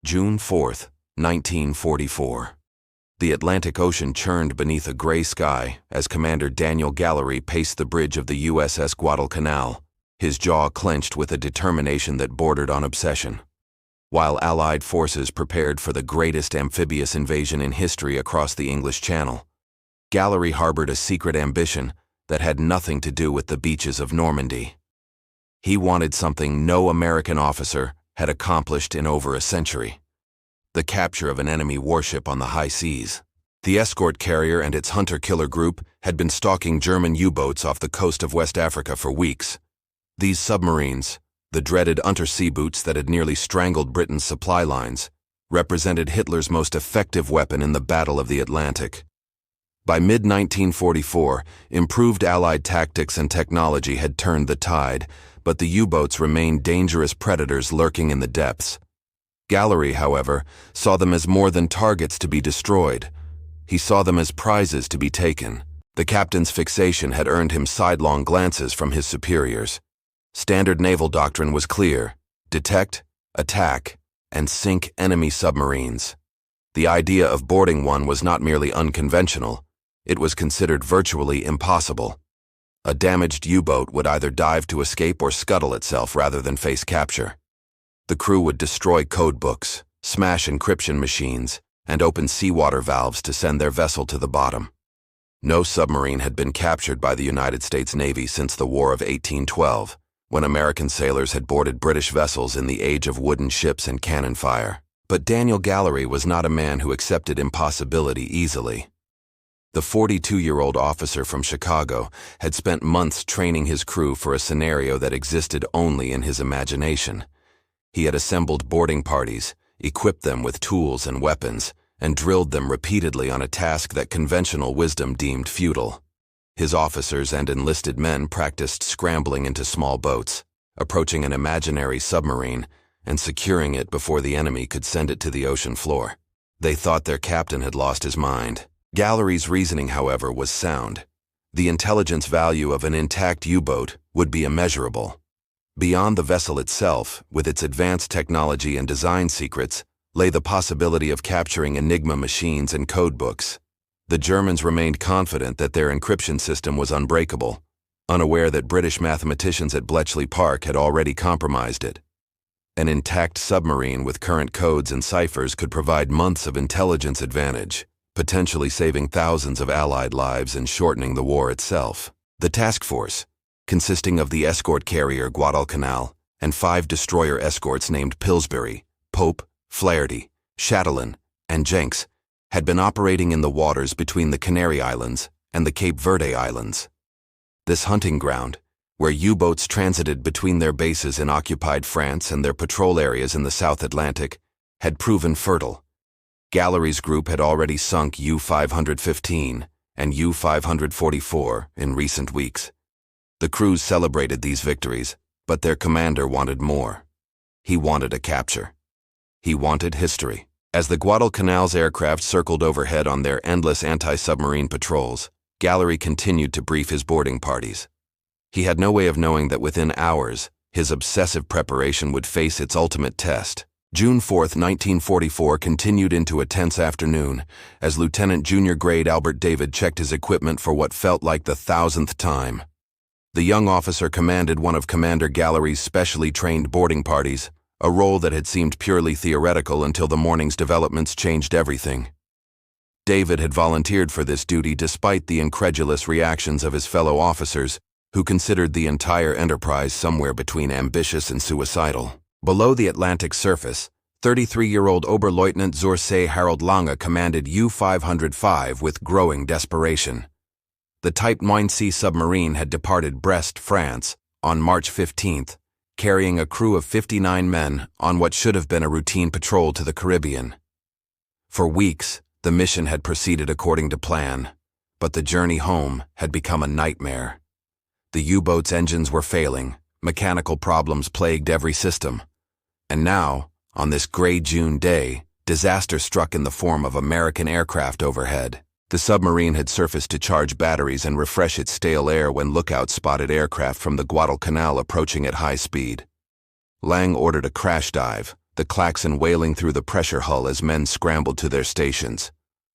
June 4, 1944. The Atlantic Ocean churned beneath a gray sky as Commander Daniel Gallery paced the bridge of the USS Guadalcanal, his jaw clenched with a determination that bordered on obsession. While Allied forces prepared for the greatest amphibious invasion in history across the English Channel, Gallery harbored a secret ambition that had nothing to do with the beaches of Normandy. He wanted something no American officer had accomplished in over a century: the capture of an enemy warship on the high seas. The escort carrier and its hunter-killer group had been stalking German U-boats off the coast of West Africa for weeks. These submarines, the dreaded undersea boots that had nearly strangled Britain's supply lines, represented Hitler's most effective weapon in the Battle of the Atlantic. By mid-1944, improved Allied tactics and technology had turned the tide, but the U-boats remained dangerous predators lurking in the depths. Gallery, however, saw them as more than targets to be destroyed. He saw them as prizes to be taken. The captain's fixation had earned him sidelong glances from his superiors. Standard naval doctrine was clear: detect, attack, and sink enemy submarines. The idea of boarding one was not merely unconventional, it was considered virtually impossible. A damaged U-boat would either dive to escape or scuttle itself rather than face capture. The crew would destroy code books, smash encryption machines, and open seawater valves to send their vessel to the bottom. No submarine had been captured by the United States Navy since the War of 1812, when American sailors had boarded British vessels in the age of wooden ships and cannon fire. But Daniel Gallery was not a man who accepted impossibility easily. The 42-year-old officer from Chicago had spent months training his crew for a scenario that existed only in his imagination. He had assembled boarding parties, equipped them with tools and weapons, and drilled them repeatedly on a task that conventional wisdom deemed futile. His officers and enlisted men practiced scrambling into small boats, approaching an imaginary submarine, and securing it before the enemy could send it to the ocean floor. They thought their captain had lost his mind. Gallery's reasoning, however, was sound. The intelligence value of an intact U-boat would be immeasurable. Beyond the vessel itself, with its advanced technology and design secrets, lay the possibility of capturing Enigma machines and codebooks. The Germans remained confident that their encryption system was unbreakable, unaware that British mathematicians at Bletchley Park had already compromised it. An intact submarine with current codes and ciphers could provide months of intelligence advantage, potentially saving thousands of Allied lives and shortening the war itself. The task force, consisting of the escort carrier Guadalcanal and 5 destroyer escorts named Pillsbury, Pope, Flaherty, Chatelain, and Jenks, had been operating in the waters between the Canary Islands and the Cape Verde Islands. This hunting ground, where U-boats transited between their bases in occupied France and their patrol areas in the South Atlantic, had proven fertile. Gallery's group had already sunk U-515 and U-544 in recent weeks. The crews celebrated these victories, but their commander wanted more. He wanted a capture. He wanted history. As the Guadalcanal's aircraft circled overhead on their endless anti-submarine patrols, Gallery continued to brief his boarding parties. He had no way of knowing that within hours, his obsessive preparation would face its ultimate test. June 4, 1944 continued into a tense afternoon as Lieutenant Junior Grade Albert David checked his equipment for what felt like the 1,000th time. The young officer commanded one of Commander Gallery's specially trained boarding parties, a role that had seemed purely theoretical until the morning's developments changed everything. David had volunteered for this duty despite the incredulous reactions of his fellow officers, who considered the entire enterprise somewhere between ambitious and suicidal. Below the Atlantic surface, 33-year-old Oberleutnant Zorsay Harold Lange commanded U-505 with growing desperation. The Type 9C submarine had departed Brest, France, on March 15th, carrying a crew of 59 men on what should have been a routine patrol to the Caribbean. For weeks, the mission had proceeded according to plan, but the journey home had become a nightmare. The U-boat's engines were failing, mechanical problems plagued every system. And now, on this gray June day, disaster struck in the form of American aircraft overhead. The submarine had surfaced to charge batteries and refresh its stale air when lookouts spotted aircraft from the Guadalcanal approaching at high speed. Lang ordered a crash dive, the klaxon wailing through the pressure hull as men scrambled to their stations.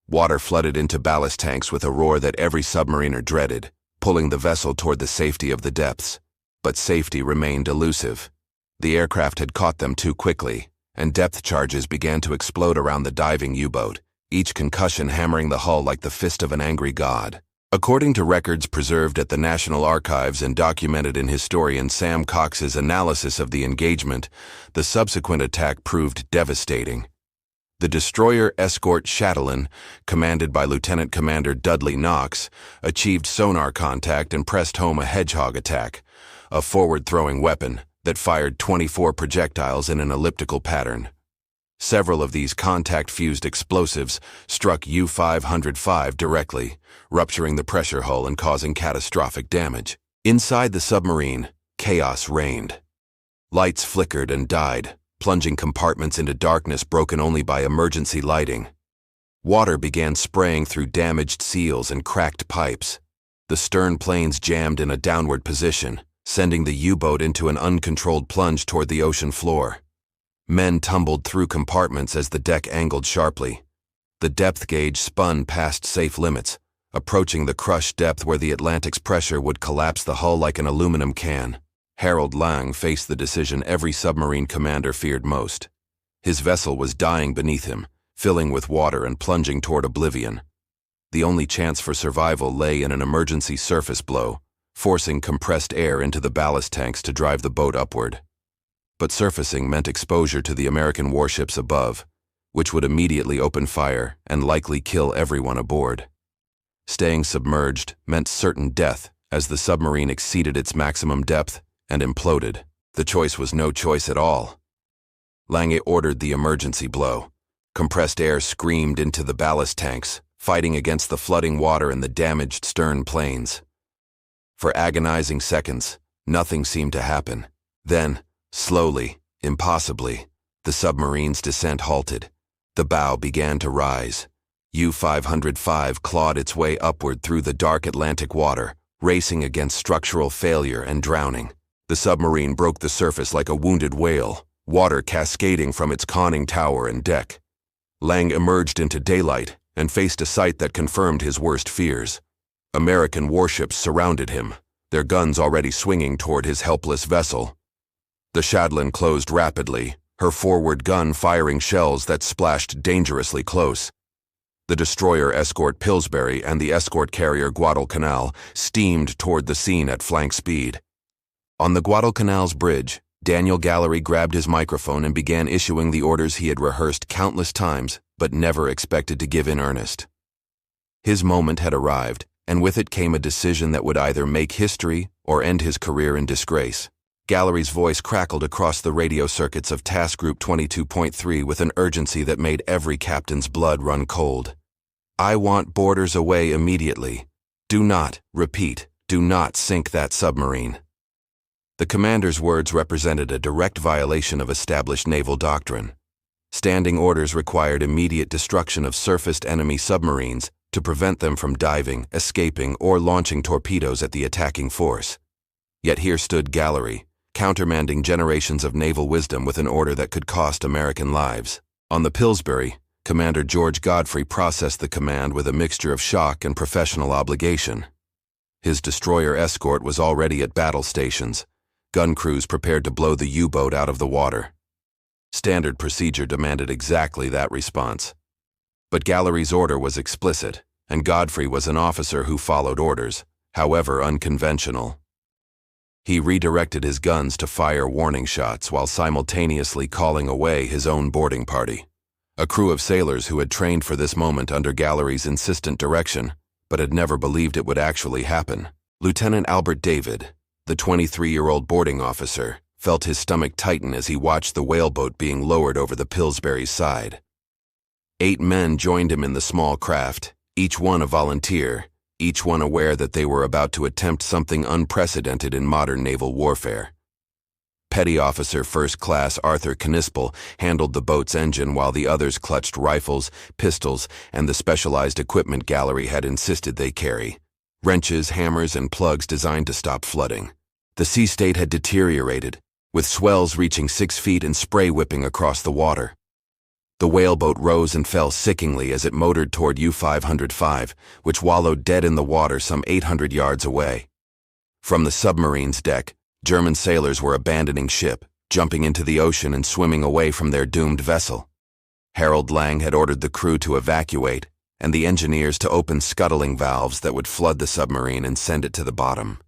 Water flooded into ballast tanks with a roar that every submariner dreaded, pulling the vessel toward the safety of the depths. But safety remained elusive. The aircraft had caught them too quickly, and depth charges began to explode around the diving U-boat, each concussion hammering the hull like the fist of an angry god. According to records preserved at the National Archives and documented in historian Sam Cox's analysis of the engagement, the subsequent attack proved devastating. The destroyer escort Chatelain, commanded by Lieutenant Commander Dudley Knox, achieved sonar contact and pressed home a hedgehog attack, a forward-throwing weapon that fired 24 projectiles in an elliptical pattern. Several of these contact-fused explosives struck U-505 directly, rupturing the pressure hull and causing catastrophic damage. Inside the submarine, chaos reigned. Lights flickered and died, plunging compartments into darkness broken only by emergency lighting. Water began spraying through damaged seals and cracked pipes. The stern planes jammed in a downward position, sending the U-boat into an uncontrolled plunge toward the ocean floor. Men tumbled through compartments as the deck angled sharply. The depth gauge spun past safe limits, approaching the crushed depth where the Atlantic's pressure would collapse the hull like an aluminum can. Harold Lang faced the decision every submarine commander feared most. His vessel was dying beneath him, filling with water and plunging toward oblivion. The only chance for survival lay in an emergency surface blow, forcing compressed air into the ballast tanks to drive the boat upward. But surfacing meant exposure to the American warships above, which would immediately open fire and likely kill everyone aboard. Staying submerged meant certain death as the submarine exceeded its maximum depth and imploded. The choice was no choice at all. Lange ordered the emergency blow. Compressed air screamed into the ballast tanks, fighting against the flooding water and the damaged stern planes. For agonizing seconds, nothing seemed to happen. Then, slowly, impossibly, the submarine's descent halted. The bow began to rise. U-505 clawed its way upward through the dark Atlantic water, racing against structural failure and drowning. The submarine broke the surface like a wounded whale, water cascading from its conning tower and deck. Lang emerged into daylight and faced a sight that confirmed his worst fears. American warships surrounded him, their guns already swinging toward his helpless vessel. The Chatelain closed rapidly, her forward gun firing shells that splashed dangerously close. The destroyer escort Pillsbury and the escort carrier Guadalcanal steamed toward the scene at flank speed. On the Guadalcanal's bridge, Daniel Gallery grabbed his microphone and began issuing the orders he had rehearsed countless times but never expected to give in earnest. His moment had arrived, and with it came a decision that would either make history or end his career in disgrace. Gallery's voice crackled across the radio circuits of Task Group 22.3 with an urgency that made every captain's blood run cold. I want boarders away immediately. Do not, repeat, do not sink that submarine. The commander's words represented a direct violation of established naval doctrine. Standing orders required immediate destruction of surfaced enemy submarines to prevent them from diving, escaping, or launching torpedoes at the attacking force. Yet here stood Gallery, countermanding generations of naval wisdom with an order that could cost American lives. On the Pillsbury, Commander George Godfrey processed the command with a mixture of shock and professional obligation. His destroyer escort was already at battle stations, gun crews prepared to blow the U-boat out of the water. Standard procedure demanded exactly that response. But Gallery's order was explicit, and Godfrey was an officer who followed orders, however unconventional. He redirected his guns to fire warning shots while simultaneously calling away his own boarding party, a crew of sailors who had trained for this moment under Gallery's insistent direction, but had never believed it would actually happen. Lieutenant Albert David, the 23-year-old boarding officer, felt his stomach tighten as he watched the whaleboat being lowered over the Pillsbury's side. 8 men joined him in the small craft, each one a volunteer, each one aware that they were about to attempt something unprecedented in modern naval warfare. Petty Officer First Class Arthur Knispel handled the boat's engine while the others clutched rifles, pistols, and the specialized equipment Gallery had insisted they carry. Wrenches, hammers, and plugs designed to stop flooding. The sea state had deteriorated, with swells reaching 6 feet and spray whipping across the water. The whaleboat rose and fell sickeningly as it motored toward U-505, which wallowed dead in the water some 800 yards away. From the submarine's deck, German sailors were abandoning ship, jumping into the ocean and swimming away from their doomed vessel. Harold Lang had ordered the crew to evacuate, and the engineers to open scuttling valves that would flood the submarine and send it to the bottom.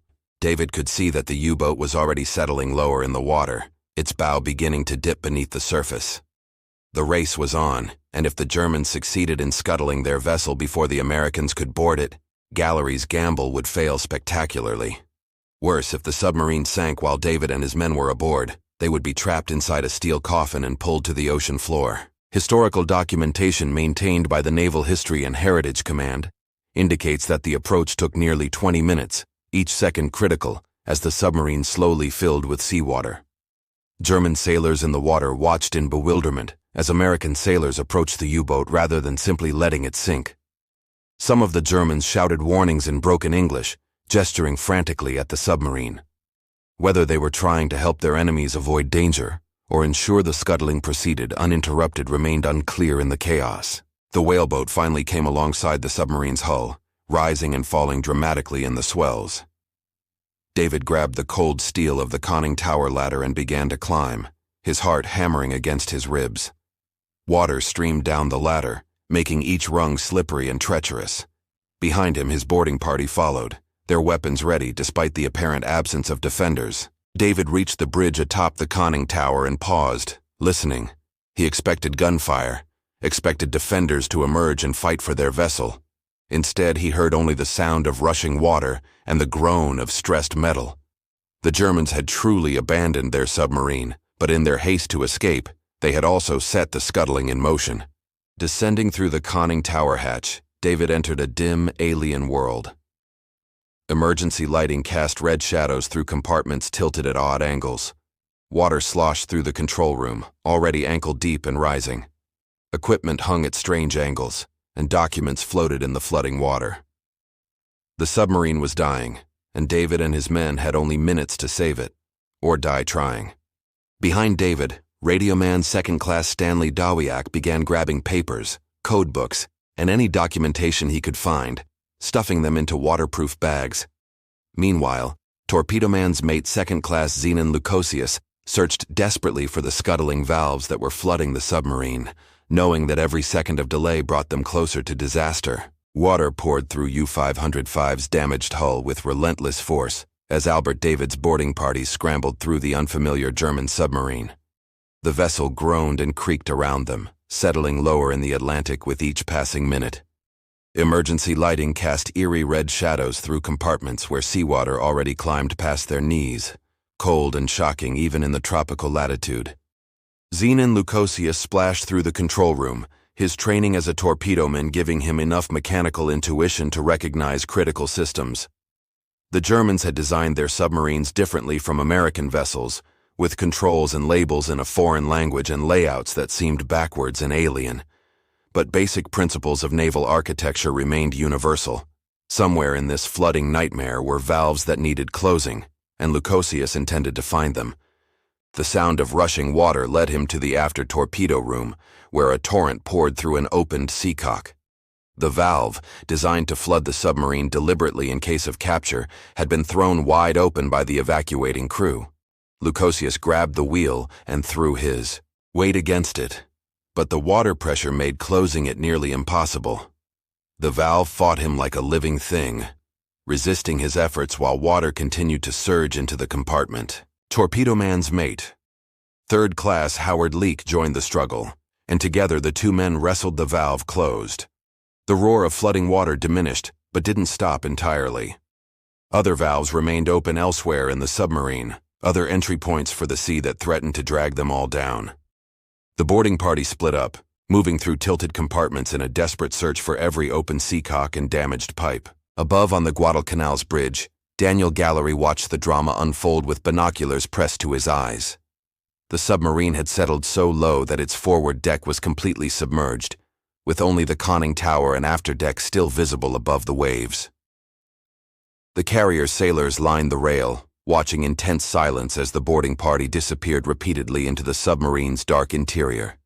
David could see that the U-boat was already settling lower in the water, its bow beginning to dip beneath the surface. The race was on, and if the Germans succeeded in scuttling their vessel before the Americans could board it, Gallery's gamble would fail spectacularly. Worse, if the submarine sank while David and his men were aboard, they would be trapped inside a steel coffin and pulled to the ocean floor. Historical documentation maintained by the Naval History and Heritage Command indicates that the approach took nearly 20 minutes, each second critical, as the submarine slowly filled with seawater. German sailors in the water watched in bewilderment as American sailors approached the U-boat rather than simply letting it sink. Some of the Germans shouted warnings in broken English, gesturing frantically at the submarine. Whether they were trying to help their enemies avoid danger or ensure the scuttling proceeded uninterrupted remained unclear in the chaos. The whaleboat finally came alongside the submarine's hull, rising and falling dramatically in the swells. David grabbed the cold steel of the conning tower ladder and began to climb, his heart hammering against his ribs. Water streamed down the ladder, making each rung slippery and treacherous. Behind him, his boarding party followed, their weapons ready despite the apparent absence of defenders. David reached the bridge atop the conning tower and paused, listening. He expected gunfire, expected defenders to emerge and fight for their vessel. Instead, he heard only the sound of rushing water and the groan of stressed metal. The Germans had truly abandoned their submarine, but in their haste to escape, they had also set the scuttling in motion. Descending through the conning tower hatch, David entered a dim, alien world. Emergency lighting cast red shadows through compartments tilted at odd angles. Water sloshed through the control room, already ankle-deep and rising. Equipment hung at strange angles, and documents floated in the flooding water. The submarine was dying, and David and his men had only minutes to save it, or die trying. Behind David, Radioman Second Class Stanley Dawiak began grabbing papers, code books, and any documentation he could find, stuffing them into waterproof bags. Meanwhile, Torpedo Man's mate Second Class Zenon Lukosius searched desperately for the scuttling valves that were flooding the submarine, knowing that every second of delay brought them closer to disaster. Water poured through U-505's damaged hull with relentless force as Albert David's boarding party scrambled through the unfamiliar German submarine. The vessel groaned and creaked around them, settling lower in the Atlantic with each passing minute. Emergency lighting cast eerie red shadows through compartments where seawater already climbed past their knees, cold and shocking even in the tropical latitude. Zenon Lukosius splashed through the control room, his training as a torpedoman giving him enough mechanical intuition to recognize critical systems. The Germans had designed their submarines differently from American vessels, with controls and labels in a foreign language and layouts that seemed backwards and alien. But basic principles of naval architecture remained universal. Somewhere in this flooding nightmare were valves that needed closing, and Lukosius intended to find them. The sound of rushing water led him to the after torpedo room, where a torrent poured through an opened seacock. The valve, designed to flood the submarine deliberately in case of capture, had been thrown wide open by the evacuating crew. Lukosius grabbed the wheel and threw his weight against it, but the water pressure made closing it nearly impossible. The valve fought him like a living thing, resisting his efforts while water continued to surge into the compartment. Torpedo Man's mate, Third Class Howard Leake, joined the struggle, and together the two men wrestled the valve closed. The roar of flooding water diminished, but didn't stop entirely. Other valves remained open elsewhere in the submarine, other entry points for the sea that threatened to drag them all down. The boarding party split up, moving through tilted compartments in a desperate search for every open seacock and damaged pipe. Above on the Guadalcanal's bridge, Daniel Gallery watched the drama unfold with binoculars pressed to his eyes. The submarine had settled so low that its forward deck was completely submerged, with only the conning tower and afterdeck still visible above the waves. The carrier's sailors lined the rail, watching in tense silence as the boarding party disappeared repeatedly into the submarine's dark interior.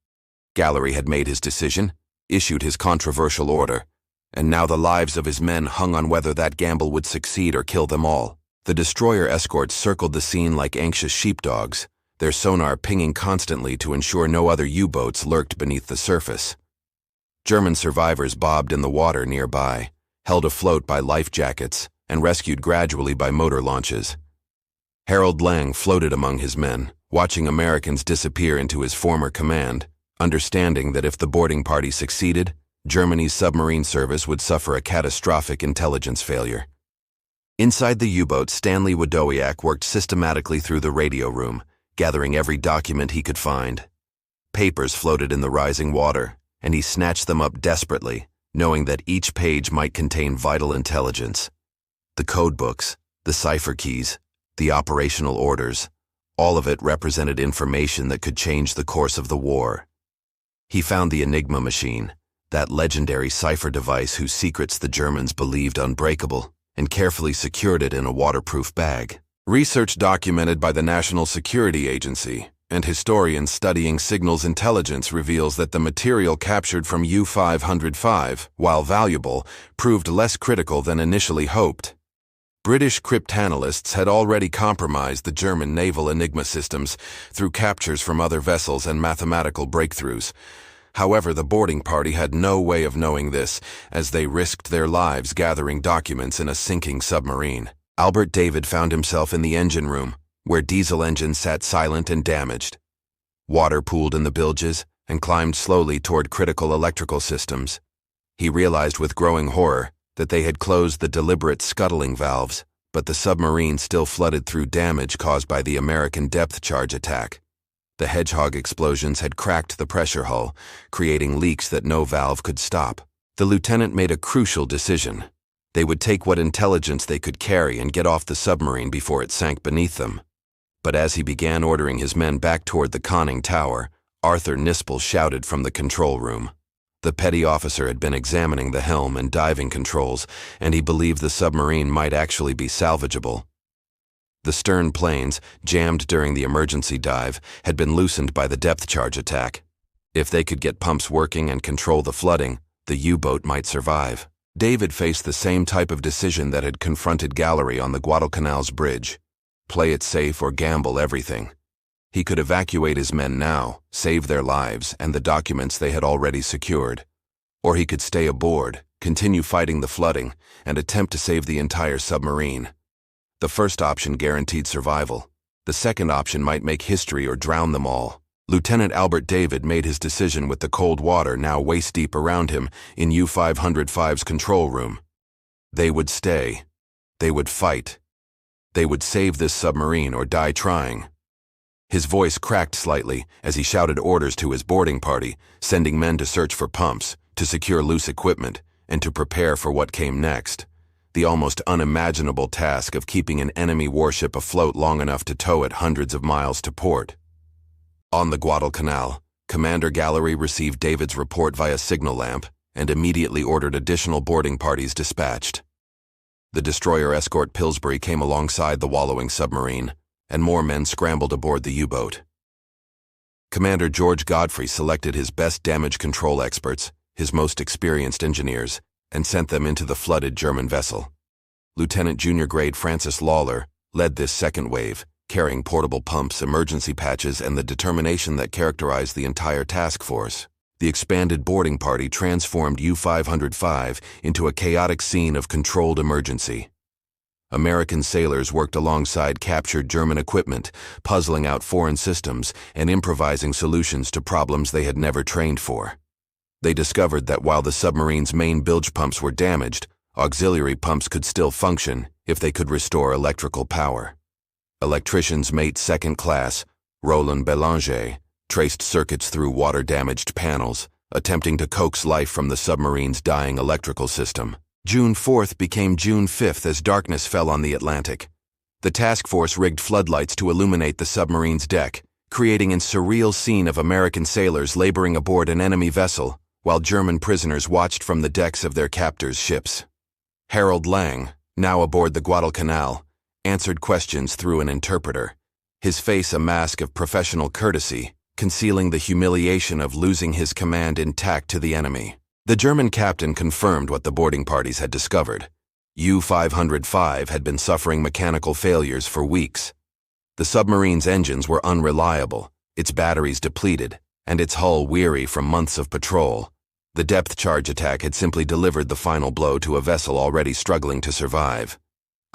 Gallery had made his decision, issued his controversial order, and now the lives of his men hung on whether that gamble would succeed or kill them all. The destroyer escorts circled the scene like anxious sheepdogs, their sonar pinging constantly to ensure no other U-boats lurked beneath the surface. German survivors bobbed in the water nearby, held afloat by life jackets, and rescued gradually by motor launches. Harold Lang floated among his men, watching Americans disappear into his former command, understanding that if the boarding party succeeded, Germany's submarine service would suffer a catastrophic intelligence failure. Inside the U-boat, Stanley Wadowiak worked systematically through the radio room, gathering every document he could find. Papers floated in the rising water, and he snatched them up desperately, knowing that each page might contain vital intelligence. The code books, the cipher keys, the operational orders, all of it represented information that could change the course of the war. He found the Enigma machine, that legendary cipher device whose secrets the Germans believed unbreakable, and carefully secured it in a waterproof bag. Research documented by the National Security Agency and historians studying signals intelligence reveals that the material captured from U-505, while valuable, proved less critical than initially hoped. British cryptanalysts had already compromised the German naval Enigma systems through captures from other vessels and mathematical breakthroughs. However, the boarding party had no way of knowing this, as they risked their lives gathering documents in a sinking submarine. Albert David found himself in the engine room, where diesel engines sat silent and damaged. Water pooled in the bilges and climbed slowly toward critical electrical systems. He realized with growing horror that they had closed the deliberate scuttling valves, but the submarine still flooded through damage caused by the American depth charge attack. The Hedgehog explosions had cracked the pressure hull, creating leaks that no valve could stop. The lieutenant made a crucial decision. They would take what intelligence they could carry and get off the submarine before it sank beneath them. But as he began ordering his men back toward the conning tower, Arthur Nispel shouted from the control room. The petty officer had been examining the helm and diving controls, and he believed the submarine might actually be salvageable. The stern planes, jammed during the emergency dive, had been loosened by the depth charge attack. If they could get pumps working and control the flooding, the U-boat might survive. David faced the same type of decision that had confronted Gallery on the Guadalcanal's bridge. Play it safe or gamble everything. He could evacuate his men now, save their lives and the documents they had already secured. Or he could stay aboard, continue fighting the flooding, and attempt to save the entire submarine. The first option guaranteed survival. The second option might make history or drown them all. Lieutenant Albert David made his decision with the cold water now waist-deep around him in U-505's control room. They would stay. They would fight. They would save this submarine or die trying. His voice cracked slightly as he shouted orders to his boarding party, sending men to search for pumps, to secure loose equipment, and to prepare for what came next. The almost unimaginable task of keeping an enemy warship afloat long enough to tow it hundreds of miles to port. On the Guadalcanal, Commander Gallery received David's report via signal lamp and immediately ordered additional boarding parties dispatched. The destroyer escort Pillsbury came alongside the wallowing submarine, and more men scrambled aboard the U-boat. Commander George Godfrey selected his best damage control experts, his most experienced engineers, and sent them into the flooded German vessel. Lieutenant Junior Grade Francis Lawler led this second wave, carrying portable pumps, emergency patches, and the determination that characterized the entire task force. The expanded boarding party transformed U-505 into a chaotic scene of controlled emergency. American sailors worked alongside captured German equipment, puzzling out foreign systems and improvising solutions to problems they had never trained for. They discovered that while the submarine's main bilge pumps were damaged, auxiliary pumps could still function if they could restore electrical power. Electricians mate second class, Roland Belanger, traced circuits through water-damaged panels, attempting to coax life from the submarine's dying electrical system. June 4th became June 5th as darkness fell on the Atlantic. The task force rigged floodlights to illuminate the submarine's deck, creating a surreal scene of American sailors laboring aboard an enemy vessel, while German prisoners watched from the decks of their captors' ships. Harold Lang, now aboard the Guadalcanal, answered questions through an interpreter, his face a mask of professional courtesy, concealing the humiliation of losing his command intact to the enemy. The German captain confirmed what the boarding parties had discovered. U-505 had been suffering mechanical failures for weeks. The submarine's engines were unreliable, its batteries depleted, and its hull weary from months of patrol. The depth charge attack had simply delivered the final blow to a vessel already struggling to survive.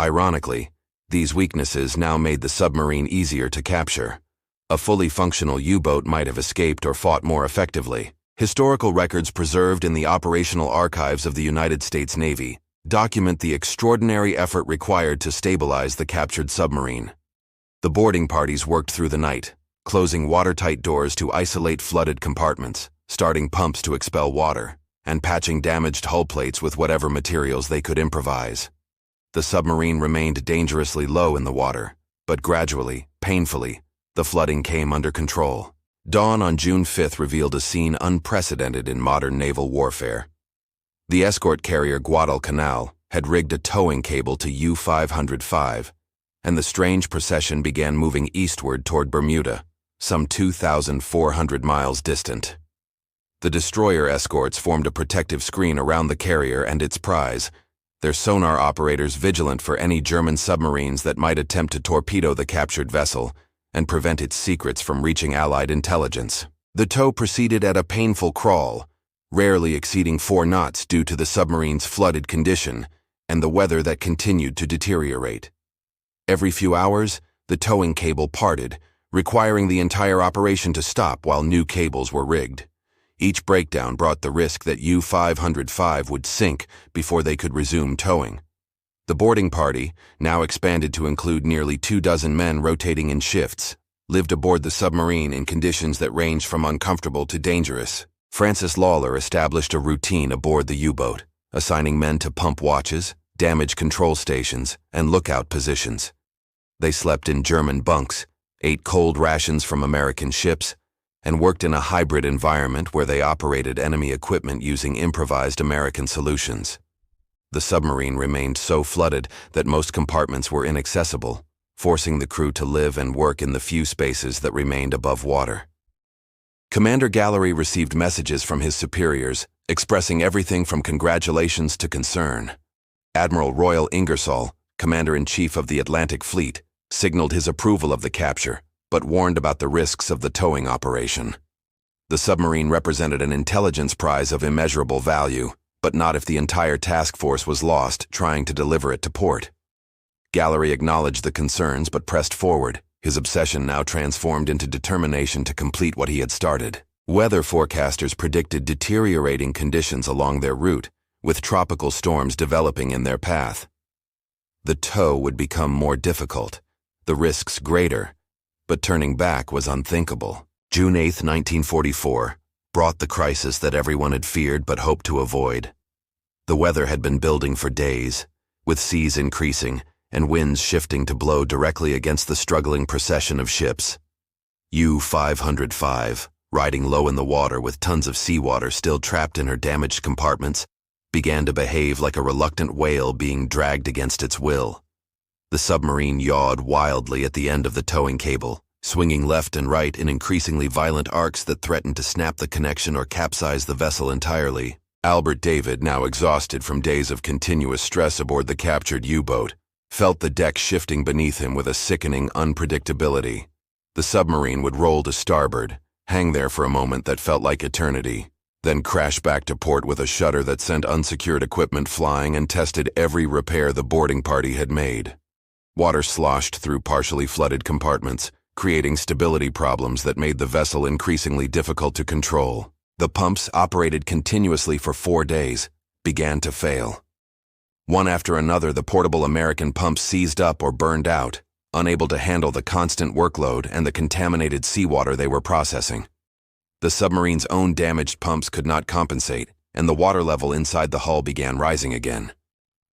Ironically, these weaknesses now made the submarine easier to capture. A fully functional U-boat might have escaped or fought more effectively. Historical records preserved in the operational archives of the United States Navy document the extraordinary effort required to stabilize the captured submarine. The boarding parties worked through the night, closing watertight doors to isolate flooded compartments, starting pumps to expel water, and patching damaged hull plates with whatever materials they could improvise. The submarine remained dangerously low in the water, but gradually, painfully, the flooding came under control. Dawn on June 5th revealed a scene unprecedented in modern naval warfare. The escort carrier Guadalcanal had rigged a towing cable to U-505, and the strange procession began moving eastward toward Bermuda, some 2,400 miles distant. The destroyer escorts formed a protective screen around the carrier and its prize, their sonar operators vigilant for any German submarines that might attempt to torpedo the captured vessel and prevent its secrets from reaching Allied intelligence. The tow proceeded at a painful crawl, rarely exceeding 4 knots due to the submarine's flooded condition and the weather that continued to deteriorate. Every few hours, the towing cable parted, requiring the entire operation to stop while new cables were rigged. Each breakdown brought the risk that U-505 would sink before they could resume towing. The boarding party, now expanded to include nearly 24 men rotating in shifts, lived aboard the submarine in conditions that ranged from uncomfortable to dangerous. Francis Lawler established a routine aboard the U-boat, assigning men to pump watches, damage control stations, and lookout positions. They slept in German bunks, ate cold rations from American ships, and worked in a hybrid environment where they operated enemy equipment using improvised American solutions. The submarine remained so flooded that most compartments were inaccessible, forcing the crew to live and work in the few spaces that remained above water. Commander Gallery received messages from his superiors, expressing everything from congratulations to concern. Admiral Royal Ingersoll, Commander-in-Chief of the Atlantic Fleet, signaled his approval of the capture, but warned about the risks of the towing operation. The submarine represented an intelligence prize of immeasurable value, but not if the entire task force was lost trying to deliver it to port. Gallery acknowledged the concerns but pressed forward, his obsession now transformed into determination to complete what he had started. Weather forecasters predicted deteriorating conditions along their route, with tropical storms developing in their path. The tow would become more difficult, the risks greater, but turning back was unthinkable. June 8, 1944, brought the crisis that everyone had feared but hoped to avoid. The weather had been building for days, with seas increasing and winds shifting to blow directly against the struggling procession of ships. U-505, riding low in the water with tons of seawater still trapped in her damaged compartments, began to behave like a reluctant whale being dragged against its will. The submarine yawed wildly at the end of the towing cable, swinging left and right in increasingly violent arcs that threatened to snap the connection or capsize the vessel entirely. Albert David, now exhausted from days of continuous stress aboard the captured U-boat, felt the deck shifting beneath him with a sickening unpredictability. The submarine would roll to starboard, hang there for a moment that felt like eternity, then crash back to port with a shudder that sent unsecured equipment flying and tested every repair the boarding party had made. Water sloshed through partially flooded compartments, creating stability problems that made the vessel increasingly difficult to control. The pumps, operated continuously for 4 days, began to fail. One after another, the portable American pumps seized up or burned out, unable to handle the constant workload and the contaminated seawater they were processing. The submarine's own damaged pumps could not compensate, and the water level inside the hull began rising again.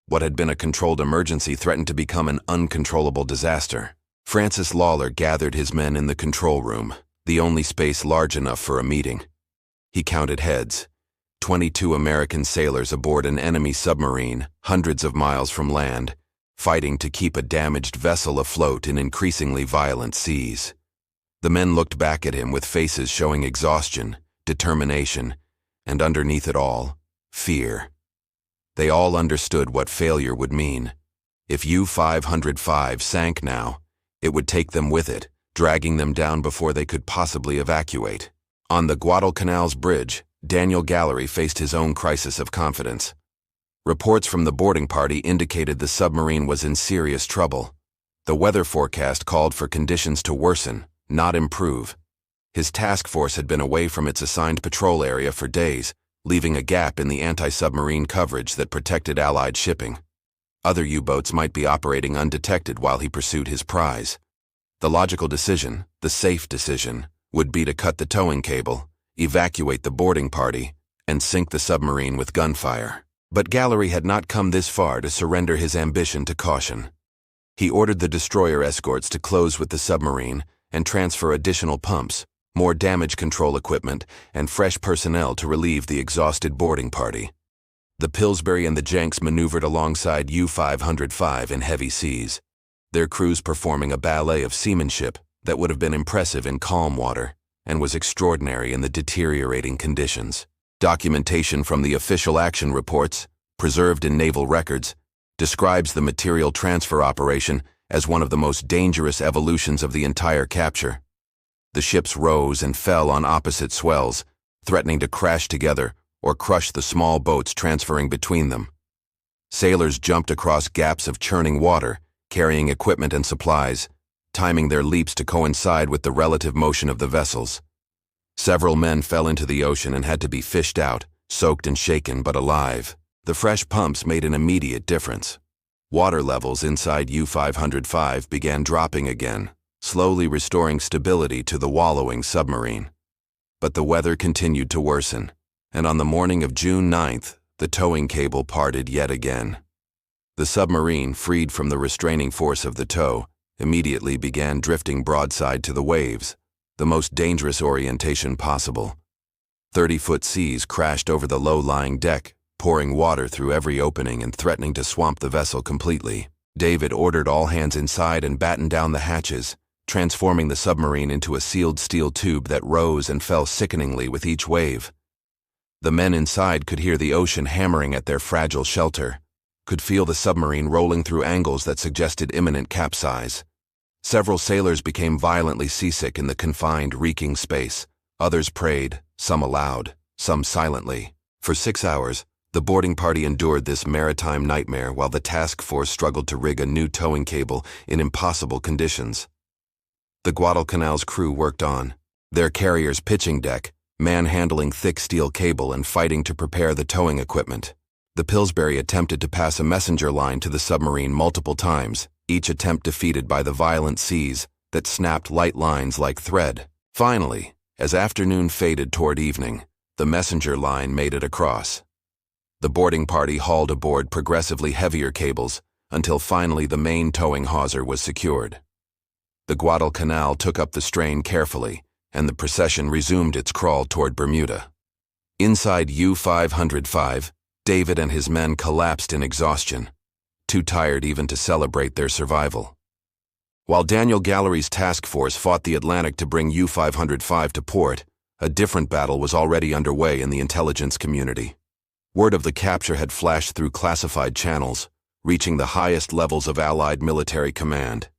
What had been a controlled emergency threatened to become an uncontrollable disaster. Francis Lawler gathered his men in the control room, the only space large enough for a meeting. He counted heads. 22 American sailors aboard an enemy submarine, hundreds of miles from land, fighting to keep a damaged vessel afloat in increasingly violent seas. The men looked back at him with faces showing exhaustion, determination, and underneath it all, fear. They all understood what failure would mean. If U-505 sank now, it would take them with it, dragging them down before they could possibly evacuate. On the Guadalcanal's bridge, Daniel Gallery faced his own crisis of confidence. Reports from the boarding party indicated the submarine was in serious trouble. The weather forecast called for conditions to worsen, not improve. His task force had been away from its assigned patrol area for days, leaving a gap in the anti-submarine coverage that protected Allied shipping. Other U-boats might be operating undetected while he pursued his prize. The logical decision, the safe decision, would be to cut the towing cable, evacuate the boarding party, and sink the submarine with gunfire. But Gallery had not come this far to surrender his ambition to caution. He ordered the destroyer escorts to close with the submarine and transfer additional pumps, more damage control equipment, and fresh personnel to relieve the exhausted boarding party. The Pillsbury and the Jenks maneuvered alongside U-505 in heavy seas, their crews performing a ballet of seamanship that would have been impressive in calm water and was extraordinary in the deteriorating conditions. Documentation from the official action reports, preserved in naval records, describes the material transfer operation as one of the most dangerous evolutions of the entire capture. The ships rose and fell on opposite swells, threatening to crash together or crush the small boats transferring between them. Sailors jumped across gaps of churning water, carrying equipment and supplies, timing their leaps to coincide with the relative motion of the vessels. Several men fell into the ocean and had to be fished out, soaked and shaken but alive. The fresh pumps made an immediate difference. Water levels inside U-505 began dropping again, slowly restoring stability to the wallowing submarine. But the weather continued to worsen, and on the morning of June 9th, the towing cable parted yet again. The submarine, freed from the restraining force of the tow, immediately began drifting broadside to the waves, the most dangerous orientation possible. 30-foot seas crashed over the low-lying deck, pouring water through every opening and threatening to swamp the vessel completely. David ordered all hands inside and battened down the hatches, transforming the submarine into a sealed steel tube that rose and fell sickeningly with each wave. The men inside could hear the ocean hammering at their fragile shelter, could feel the submarine rolling through angles that suggested imminent capsize. Several sailors became violently seasick in the confined, reeking space. Others prayed, some aloud, some silently. For 6 hours, the boarding party endured this maritime nightmare while the task force struggled to rig a new towing cable in impossible conditions. The Guadalcanal's crew worked on, their carrier's pitching deck, manhandling thick steel cable and fighting to prepare the towing equipment. The Pillsbury attempted to pass a messenger line to the submarine multiple times, each attempt defeated by the violent seas that snapped light lines like thread. Finally, as afternoon faded toward evening, the messenger line made it across. The boarding party hauled aboard progressively heavier cables until finally the main towing hawser was secured. The Guadalcanal took up the strain carefully, and the procession resumed its crawl toward Bermuda. Inside U-505, David and his men collapsed in exhaustion, too tired even to celebrate their survival. While Daniel Gallery's task force fought the Atlantic to bring U-505 to port, a different battle was already underway in the intelligence community. Word of the capture had flashed through classified channels, reaching the highest levels of Allied military command.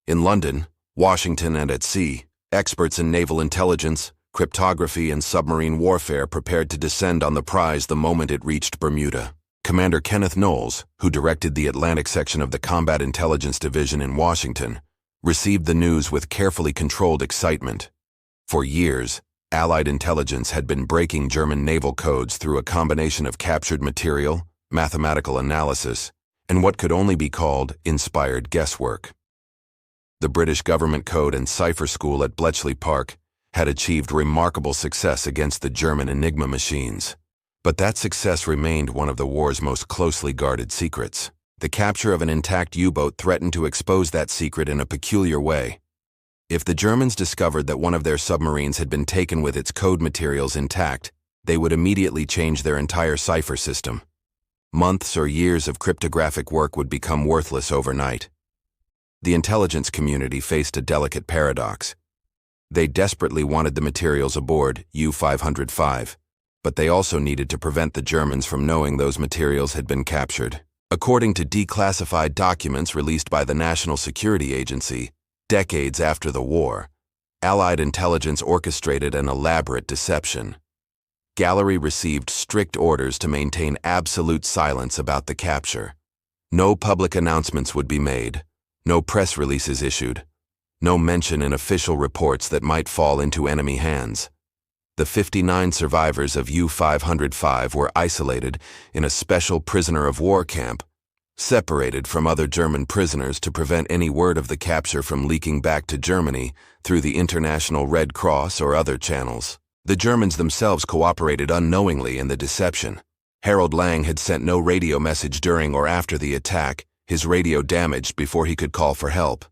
In London, Washington, and at sea, experts in naval intelligence, cryptography, and submarine warfare prepared to descend on the prize the moment it reached Bermuda. Commander Kenneth Knowles, who directed the Atlantic section of the Combat Intelligence Division in Washington, received the news with carefully controlled excitement. For years, Allied intelligence had been breaking German naval codes through a combination of captured material, mathematical analysis, and what could only be called inspired guesswork. The British government code and cipher school at Bletchley Park had achieved remarkable success against the German Enigma machines. But that success remained one of the war's most closely guarded secrets. The capture of an intact U-boat threatened to expose that secret in a peculiar way. If the Germans discovered that one of their submarines had been taken with its code materials intact, they would immediately change their entire cipher system. Months or years of cryptographic work would become worthless overnight. The intelligence community faced a delicate paradox. They desperately wanted the materials aboard U-505, but they also needed to prevent the Germans from knowing those materials had been captured. According to declassified documents released by the National Security Agency, decades after the war, Allied intelligence orchestrated an elaborate deception. Gallery received strict orders to maintain absolute silence about the capture. No public announcements would be made, no press releases issued, no mention in official reports that might fall into enemy hands. The 59 survivors of U-505 were isolated in a special prisoner of war camp, separated from other German prisoners to prevent any word of the capture from leaking back to Germany through the International Red Cross or other channels. The Germans themselves cooperated unknowingly in the deception. Harold Lang had sent no radio message during or after the attack, his radio damaged before he could call for help.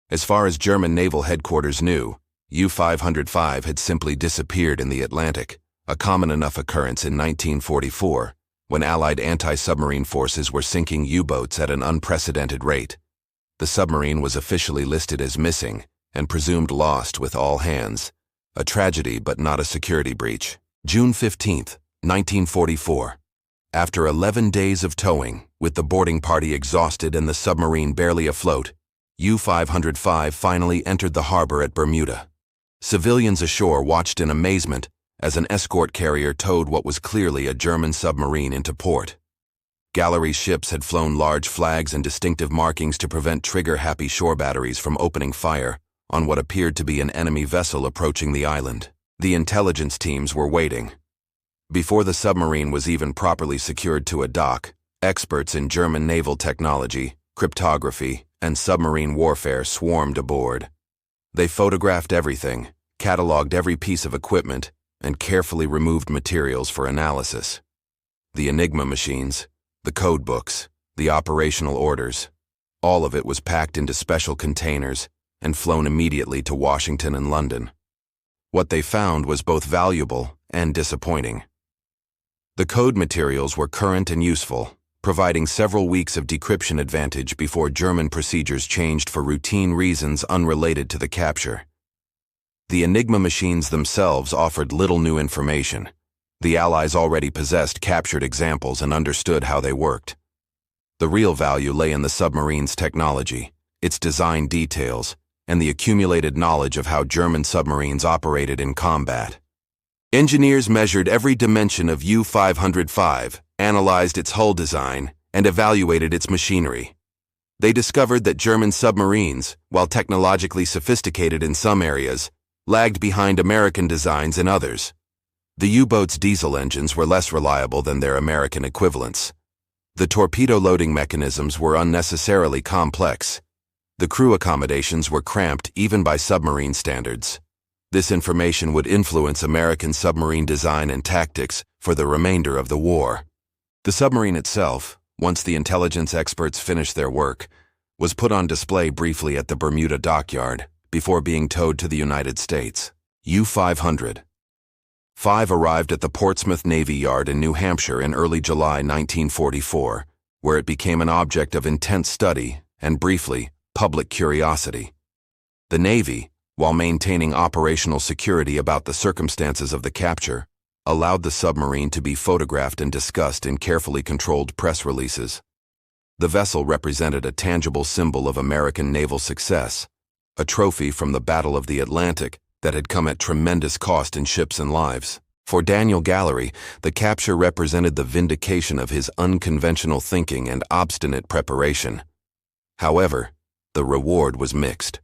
As far as German naval headquarters knew, U-505 had simply disappeared in the Atlantic, a common enough occurrence in 1944, when Allied anti-submarine forces were sinking U-boats at an unprecedented rate. The submarine was officially listed as missing and presumed lost with all hands. A tragedy but not a security breach. June 15, 1944. After 11 days of towing, with the boarding party exhausted and the submarine barely afloat, U-505 finally entered the harbor at Bermuda. Civilians ashore watched in amazement as an escort carrier towed what was clearly a German submarine into port. Gallery ships had flown large flags and distinctive markings to prevent trigger-happy shore batteries from opening fire on what appeared to be an enemy vessel approaching the island. The intelligence teams were waiting. Before the submarine was even properly secured to a dock, experts in German naval technology, cryptography, and submarine warfare swarmed aboard. They photographed everything, cataloged every piece of equipment, and carefully removed materials for analysis. The Enigma machines, the code books, the operational orders, all of it was packed into special containers and flown immediately to Washington and London. What they found was both valuable and disappointing. The code materials were current and useful, providing several weeks of decryption advantage before German procedures changed for routine reasons unrelated to the capture. The Enigma machines themselves offered little new information. The Allies already possessed captured examples and understood how they worked. The real value lay in the submarine's technology, its design details, and the accumulated knowledge of how German submarines operated in combat. Engineers measured every dimension of U-505, analyzed its hull design, and evaluated its machinery. They discovered that German submarines, while technologically sophisticated in some areas, lagged behind American designs in others. The U-boat's diesel engines were less reliable than their American equivalents. The torpedo loading mechanisms were unnecessarily complex. The crew accommodations were cramped even by submarine standards. This information would influence American submarine design and tactics for the remainder of the war. The submarine itself, once the intelligence experts finished their work, was put on display briefly at the Bermuda dockyard before being towed to the United States. U-505 arrived at the Portsmouth Navy Yard in New Hampshire in early July 1944, where it became an object of intense study and, briefly, public curiosity. The Navy, while maintaining operational security about the circumstances of the capture, allowed the submarine to be photographed and discussed in carefully controlled press releases. The vessel represented a tangible symbol of American naval success, a trophy from the Battle of the Atlantic that had come at tremendous cost in ships and lives. For Daniel Gallery, the capture represented the vindication of his unconventional thinking and obstinate preparation. However, the reward was mixed.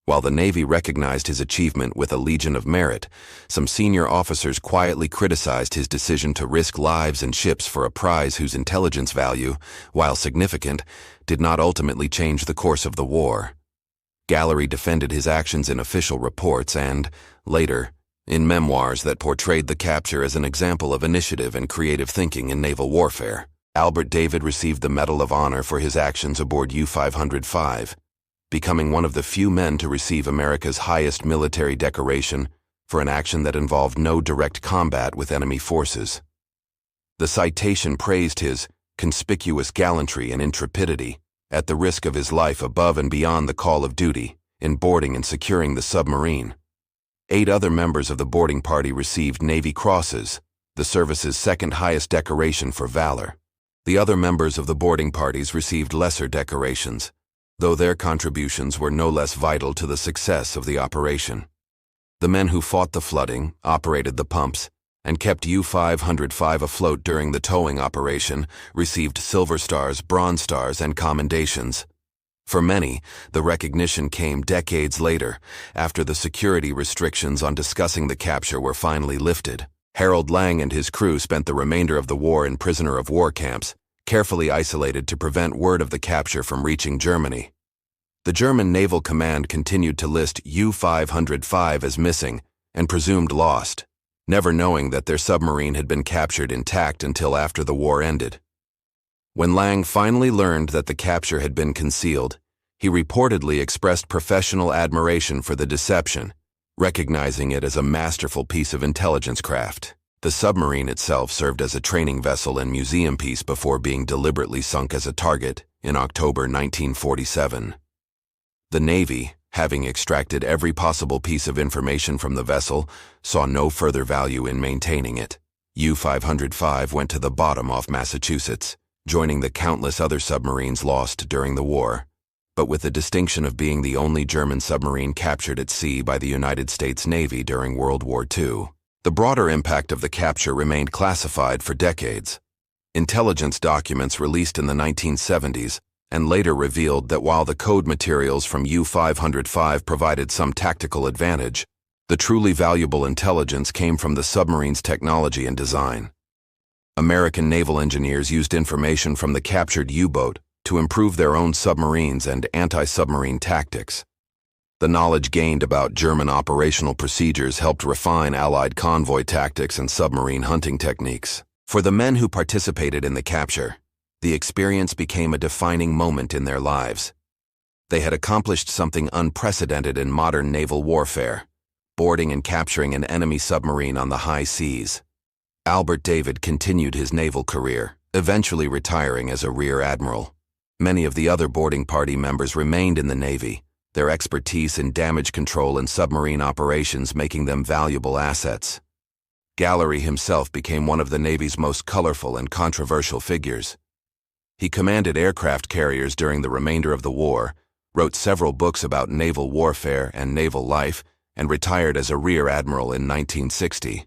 While the Navy recognized his achievement with a Legion of Merit, some senior officers quietly criticized his decision to risk lives and ships for a prize whose intelligence value, while significant, did not ultimately change the course of the war. Gallery defended his actions in official reports and, later, in memoirs that portrayed the capture as an example of initiative and creative thinking in naval warfare. Albert David received the Medal of Honor for his actions aboard U-505, becoming one of the few men to receive America's highest military decoration for an action that involved no direct combat with enemy forces. The citation praised his conspicuous gallantry and intrepidity, at the risk of his life above and beyond the call of duty, in boarding and securing the submarine. 8 other members of the boarding party received Navy Crosses, the service's second highest decoration for valor. The other members of the boarding parties received lesser decorations, though their contributions were no less vital to the success of the operation. The men who fought the flooding, operated the pumps, and kept U-505 afloat during the towing operation received Silver Stars, Bronze Stars, and commendations. For many, the recognition came decades later, after the security restrictions on discussing the capture were finally lifted. Harold Lang and his crew spent the remainder of the war in prisoner of war camps, carefully isolated to prevent word of the capture from reaching Germany. The German Naval Command continued to list U-505 as missing and presumed lost, never knowing that their submarine had been captured intact until after the war ended. When Lang finally learned that the capture had been concealed, he reportedly expressed professional admiration for the deception, recognizing it as a masterful piece of intelligence craft. The submarine itself served as a training vessel and museum piece before being deliberately sunk as a target in October 1947. The Navy, having extracted every possible piece of information from the vessel, saw no further value in maintaining it. U-505 went to the bottom off Massachusetts, joining the countless other submarines lost during the war, but with the distinction of being the only German submarine captured at sea by the United States Navy during World War II. The broader impact of the capture remained classified for decades. Intelligence documents released in the 1970s and later revealed that while the code materials from U-505 provided some tactical advantage, the truly valuable intelligence came from the submarine's technology and design. American naval engineers used information from the captured U-boat to improve their own submarines and anti-submarine tactics. The knowledge gained about German operational procedures helped refine Allied convoy tactics and submarine hunting techniques. For the men who participated in the capture, the experience became a defining moment in their lives. They had accomplished something unprecedented in modern naval warfare, boarding and capturing an enemy submarine on the high seas. Albert David continued his naval career, eventually retiring as a rear admiral. Many of the other boarding party members remained in the Navy, their expertise in damage control and submarine operations making them valuable assets. Gallery himself became one of the Navy's most colorful and controversial figures. He commanded aircraft carriers during the remainder of the war, wrote several books about naval warfare and naval life, and retired as a rear admiral in 1960.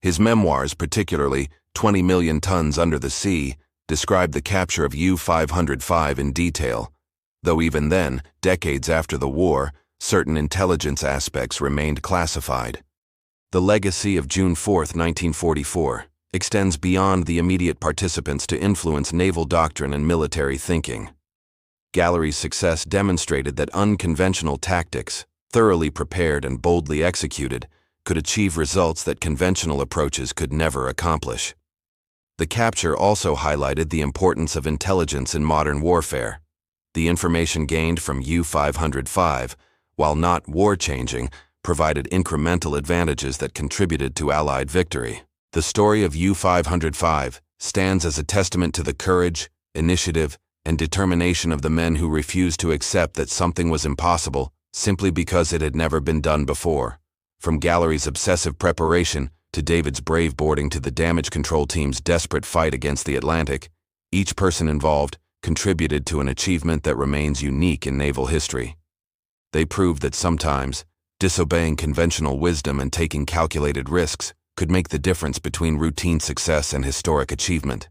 His memoirs, particularly 20 Million Tons Under the Sea, described the capture of U-505 in detail, though even then, decades after the war, certain intelligence aspects remained classified. The legacy of June 4, 1944, extends beyond the immediate participants to influence naval doctrine and military thinking. Gallery's success demonstrated that unconventional tactics, thoroughly prepared and boldly executed, could achieve results that conventional approaches could never accomplish. The capture also highlighted the importance of intelligence in modern warfare. The information gained from U-505, while not war-changing, provided incremental advantages that contributed to Allied victory. The story of U-505 stands as a testament to the courage, initiative, and determination of the men who refused to accept that something was impossible simply because it had never been done before. From Gallery's obsessive preparation to David's brave boarding to the damage control team's desperate fight against the Atlantic, each person involved contributed to an achievement that remains unique in naval history. They proved that sometimes, disobeying conventional wisdom and taking calculated risks could make the difference between routine success and historic achievement.